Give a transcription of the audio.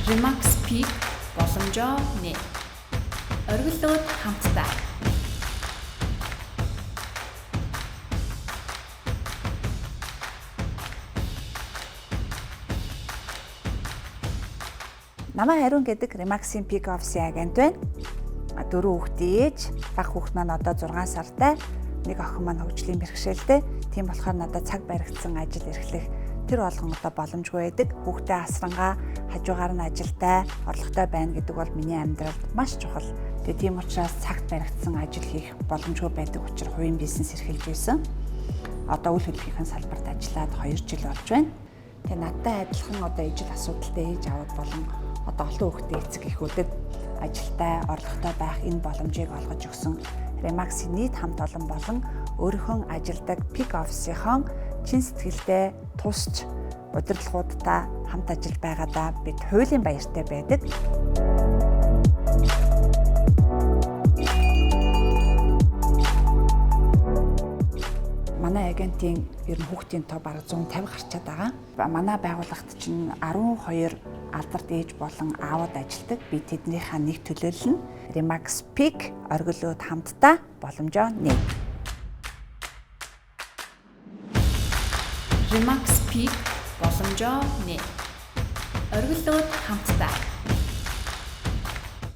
Remax Peak боломжоо нэ. Оргилууд хамтдаа. Намаа Хариун гэдэг Remax Peak Office-ийн агент байна. 4 хүүхдийн ээж, баг хүүхд маань одоо 6 сартай, нэг охин маань хөгжлийн бэрхшээлтэй. Тийм болохоор надад цаг баригдсан ажил эрхлэх тэр болгон одоо боломжгүй байдаг. Хүүхдээ асрангаа хажуугаар нь ажилтай, орлоготой байна гэдэг бол миний амьдралд маш чухал. Тэгээ тийм учраас цагт баригдсан ажил хийх боломжгүй байдаг учраас хувийн бизнес эрхэлж байсан. Одоо үйл хөдлөлийн салбарт ажиллаад 2 жил болж байна. Тэгээ надтай адилхан одоо ижил асуудалтай ээж аваад болон одоо олон хүүхдээ эцэг эхүүдэд ажилтай, орлоготой байх энэ боломжийг олгож өгсөн Remax-ийн нийт хамт олон болон өөрийнхөө ажилдаг Peak Office-ийн чин сэтгэлдээ тусч удирдлагуудтай хамт ажиллаж байгаадаа бид хуулийн баяртай байдаг. Манай агентийн ер нь хүүхдийн тоо бараг 150 гарчаад байгаа. Манай байгууллагт чинь 12 алдарт ээж болон аавд ажилдаг. Би тэднийхээ нэг төлөөлөл нь Remax Peak оргилууд хамтдаа боломжоо нэ. Remax Peak боломжоо нэ. Оргилууд хамтдаа.